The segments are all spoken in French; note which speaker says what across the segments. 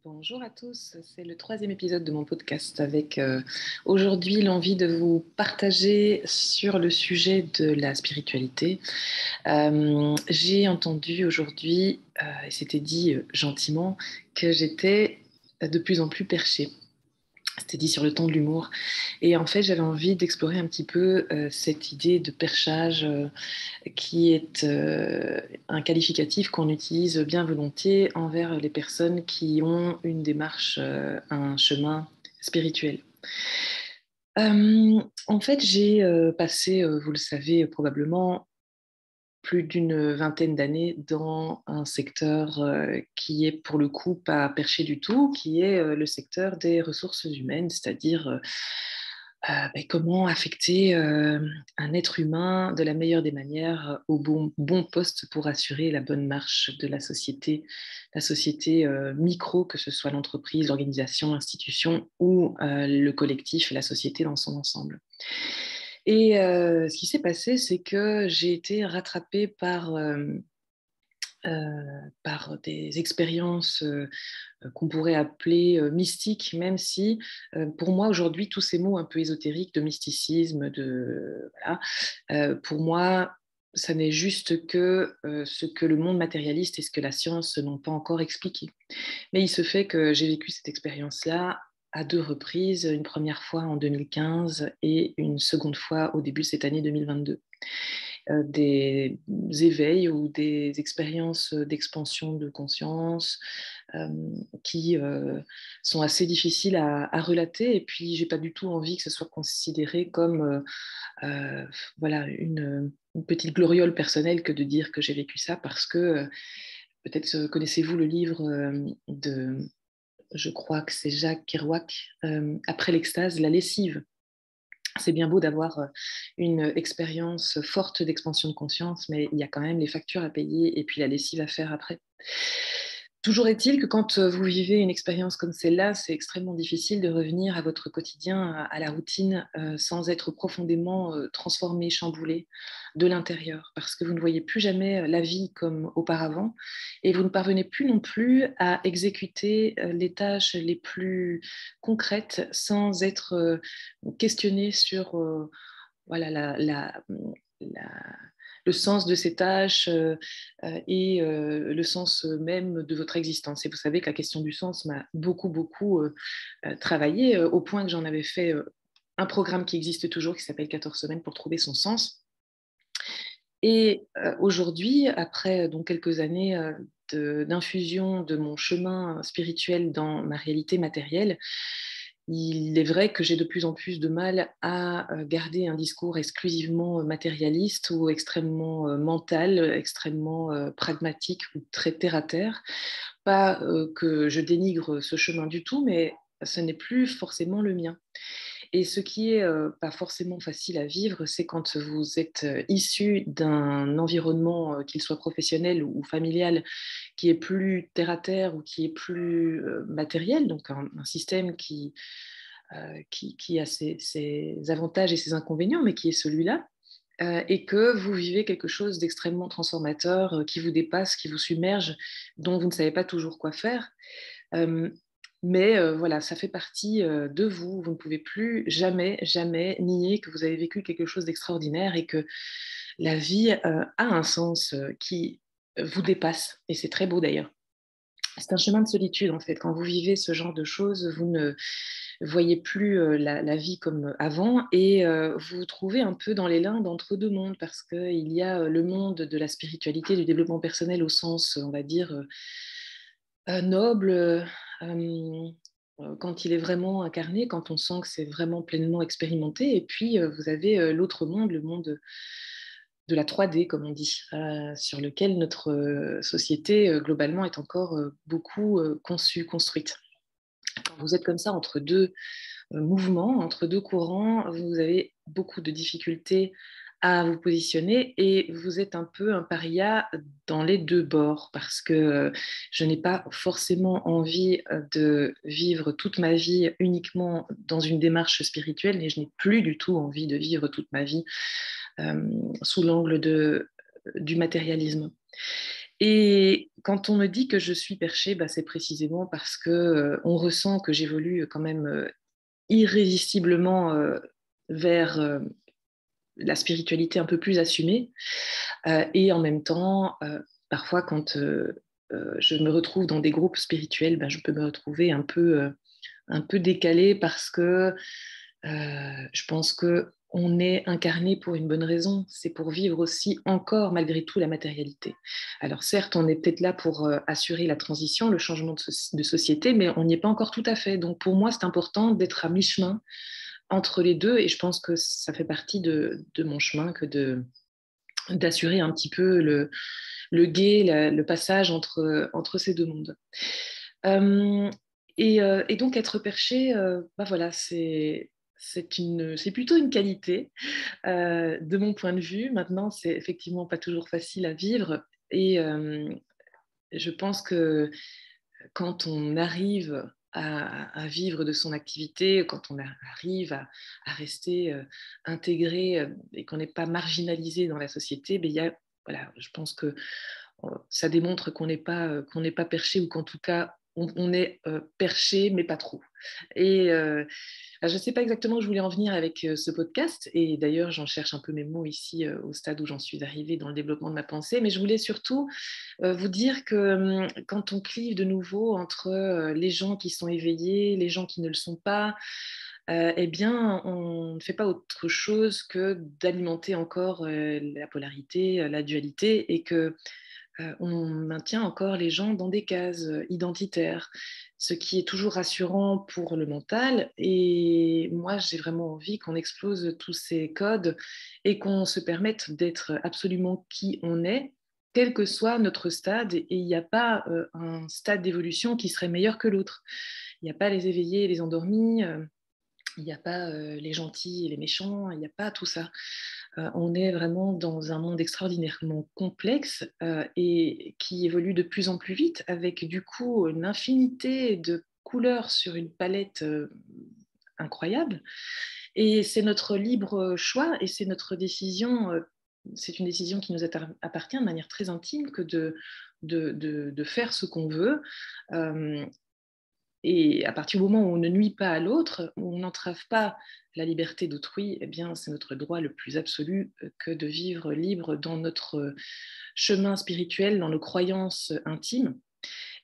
Speaker 1: Bonjour à tous, c'est le troisième épisode de mon podcast avec aujourd'hui l'envie de vous partager sur le sujet de la spiritualité. J'ai entendu aujourd'hui, et c'était dit gentiment, que j'étais de plus en plus perchée. C'était dit sur le ton de l'humour. Et en fait, j'avais envie d'explorer un petit peu cette idée de perchage qui est un qualificatif qu'on utilise bien volontiers envers les personnes qui ont une démarche, un chemin spirituel. En fait, j'ai passé, vous le savez probablement, plus d'une vingtaine d'années dans un secteur qui est pour le coup pas perché du tout, qui est le secteur des ressources humaines, c'est-à-dire comment affecter un être humain de la meilleure des manières au bon poste pour assurer la bonne marche de la société micro, que ce soit l'entreprise, l'organisation, l'institution ou le collectif, la société dans son ensemble. Et ce qui s'est passé, c'est que j'ai été rattrapée par des expériences qu'on pourrait appeler mystiques, même si pour moi aujourd'hui, tous ces mots un peu ésotériques de mysticisme, voilà, pour moi, ça n'est juste que ce que le monde matérialiste et ce que la science n'ont pas encore expliqué. Mais il se fait que j'ai vécu cette expérience-là à deux reprises, une première fois en 2015 et une seconde fois au début de cette année 2022. Des éveils ou des expériences d'expansion de conscience qui sont assez difficiles à relater. Et puis, j'ai pas du tout envie que ce soit considéré comme voilà, une petite gloriole personnelle que de dire que j'ai vécu ça parce que peut-être connaissez-vous le livre de, je crois que c'est Jacques Kerouac, Après l'extase, la lessive. C'est bien beau d'avoir une expérience forte d'expansion de conscience, mais il y a quand même les factures à payer et puis la lessive à faire après. Toujours est-il que quand vous vivez une expérience comme celle-là, c'est extrêmement difficile de revenir à votre quotidien, à la routine, sans être profondément transformé, chamboulé de l'intérieur, parce que vous ne voyez plus jamais la vie comme auparavant, et vous ne parvenez plus non plus à exécuter les tâches les plus concrètes sans être questionné sur voilà, la- le sens de ces tâches et le sens même de votre existence. Et vous savez que la question du sens m'a beaucoup travaillé, au point que j'en avais fait un programme qui existe toujours, qui s'appelle 14 semaines pour trouver son sens. Et aujourd'hui, après donc quelques années d'infusion de mon chemin spirituel dans ma réalité matérielle, il est vrai que j'ai de plus en plus de mal à garder un discours exclusivement matérialiste ou extrêmement mental, extrêmement pragmatique ou très terre à terre. Pas que je dénigre ce chemin du tout, mais ce n'est plus forcément le mien. Et ce qui est pas forcément facile à vivre, c'est quand vous êtes issu d'un environnement, qu'il soit professionnel ou familial, qui est plus terre à terre ou qui est plus matériel, donc un système qui a ses avantages et ses inconvénients, mais qui est celui-là, et que vous vivez quelque chose d'extrêmement transformateur, qui vous dépasse, qui vous submerge, dont vous ne savez pas toujours quoi faire. Euh, mais voilà, ça fait partie de vous. Vous ne pouvez plus jamais nier que vous avez vécu quelque chose d'extraordinaire et que la vie a un sens qui vous dépasse. Et c'est très beau d'ailleurs. C'est un chemin de solitude en fait. Quand vous vivez ce genre de choses, vous ne voyez plus la vie comme avant et vous vous trouvez un peu dans les limbes entre deux mondes parce qu'il y a le monde de la spiritualité, du développement personnel au sens, on va dire, noble, quand il est vraiment incarné, quand on sent que c'est vraiment pleinement expérimenté. Et puis, vous avez l'autre monde, le monde de la 3D, comme on dit, sur lequel notre société, globalement, est encore beaucoup conçue, construite. Quand vous êtes comme ça entre deux mouvements, entre deux courants, vous avez beaucoup de difficultés à vous positionner et vous êtes un peu un paria dans les deux bords parce que je n'ai pas forcément envie de vivre toute ma vie uniquement dans une démarche spirituelle et je n'ai plus du tout envie de vivre toute ma vie sous l'angle du matérialisme. Et quand on me dit que je suis perchée, c'est précisément parce qu'on ressent que j'évolue quand même irrésistiblement vers la spiritualité un peu plus assumée. Et en même temps, parfois, quand je me retrouve dans des groupes spirituels, je peux me retrouver un peu décalée parce que je pense que on est incarné pour une bonne raison, c'est pour vivre aussi encore malgré tout la matérialité. Alors certes, on est peut-être là pour assurer la transition, le changement de société, mais on n'y est pas encore tout à fait. Donc pour moi, c'est important d'être à mi-chemin entre les deux, et je pense que ça fait partie de mon chemin que d'assurer un petit peu le gué, le passage entre ces deux mondes. Euh, et donc être perché, voilà, c'est plutôt une qualité de mon point de vue. Maintenant, c'est effectivement pas toujours facile à vivre. Et je pense que quand on arrive à vivre de son activité, quand on arrive à rester intégré et qu'on n'est pas marginalisé dans la société, voilà, je pense que ça démontre qu'on n'est pas perché, ou qu'en tout cas on est perché mais pas trop. Et je ne sais pas exactement où je voulais en venir avec ce podcast, et d'ailleurs j'en cherche un peu mes mots ici au stade où j'en suis arrivée dans le développement de ma pensée, mais je voulais surtout vous dire que quand on clive de nouveau entre les gens qui sont éveillés, les gens qui ne le sont pas, eh bien, on ne fait pas autre chose que d'alimenter encore la polarité, la dualité, et que on maintient encore les gens dans des cases identitaires, ce qui est toujours rassurant pour le mental. Et moi, j'ai vraiment envie qu'on explose tous ces codes et qu'on se permette d'être absolument qui on est, quel que soit notre stade. Et il n'y a pas un stade d'évolution qui serait meilleur que l'autre. Il n'y a pas les éveillés et les endormis. Il n'y a pas les gentils et les méchants, il n'y a pas tout ça. On est vraiment dans un monde extraordinairement complexe et qui évolue de plus en plus vite, avec du coup une infinité de couleurs sur une palette incroyable. Et c'est notre libre choix et c'est notre décision. C'est une décision qui nous appartient de manière très intime que de faire ce qu'on veut. Euh, et à partir du moment où on ne nuit pas à l'autre, où on n'entrave pas la liberté d'autrui, eh bien, c'est notre droit le plus absolu que de vivre libre dans notre chemin spirituel, dans nos croyances intimes.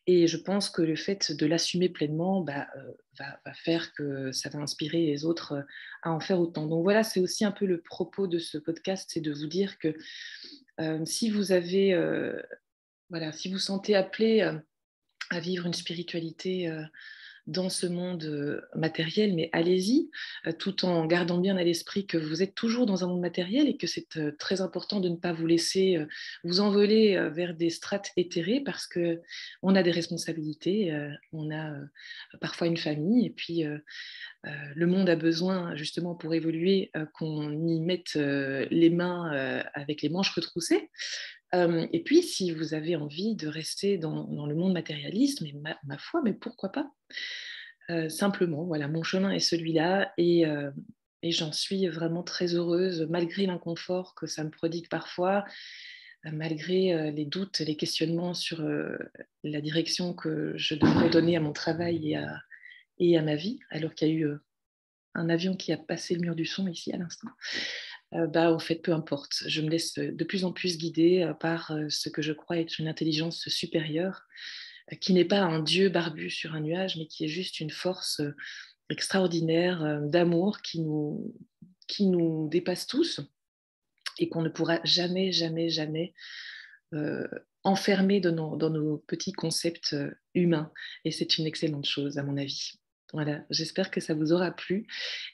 Speaker 1: Et je pense que le fait de l'assumer pleinement va faire que ça va inspirer les autres à en faire autant. Donc voilà, c'est aussi un peu le propos de ce podcast, c'est de vous dire que si vous avez, voilà, si vous sentez appelé à vivre une spiritualité dans ce monde matériel, mais allez-y, tout en gardant bien à l'esprit que vous êtes toujours dans un monde matériel et que c'est très important de ne pas vous laisser vous envoler vers des strates éthérées, parce que on a des responsabilités, on a parfois une famille, et puis le monde a besoin justement pour évoluer qu'on y mette les mains avec les manches retroussées. Et puis, si vous avez envie de rester dans le monde matérialiste, mais ma foi, mais pourquoi pas. Simplement, voilà, mon chemin est celui-là, et j'en suis vraiment très heureuse, malgré l'inconfort que ça me prodigue parfois, malgré les doutes, les questionnements sur la direction que je devrais donner à mon travail et à ma vie, alors qu'il y a eu un avion qui a passé le mur du son ici à l'instant. Au fait, peu importe. Je me laisse de plus en plus guider par ce que je crois être une intelligence supérieure, qui n'est pas un dieu barbu sur un nuage, mais qui est juste une force extraordinaire d'amour qui nous dépasse tous, et qu'on ne pourra jamais, jamais, jamais euh, enfermer dans nos petits concepts humains. Et c'est une excellente chose, à mon avis. Voilà, j'espère que ça vous aura plu,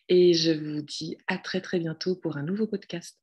Speaker 1: et je vous dis à très très bientôt pour un nouveau podcast.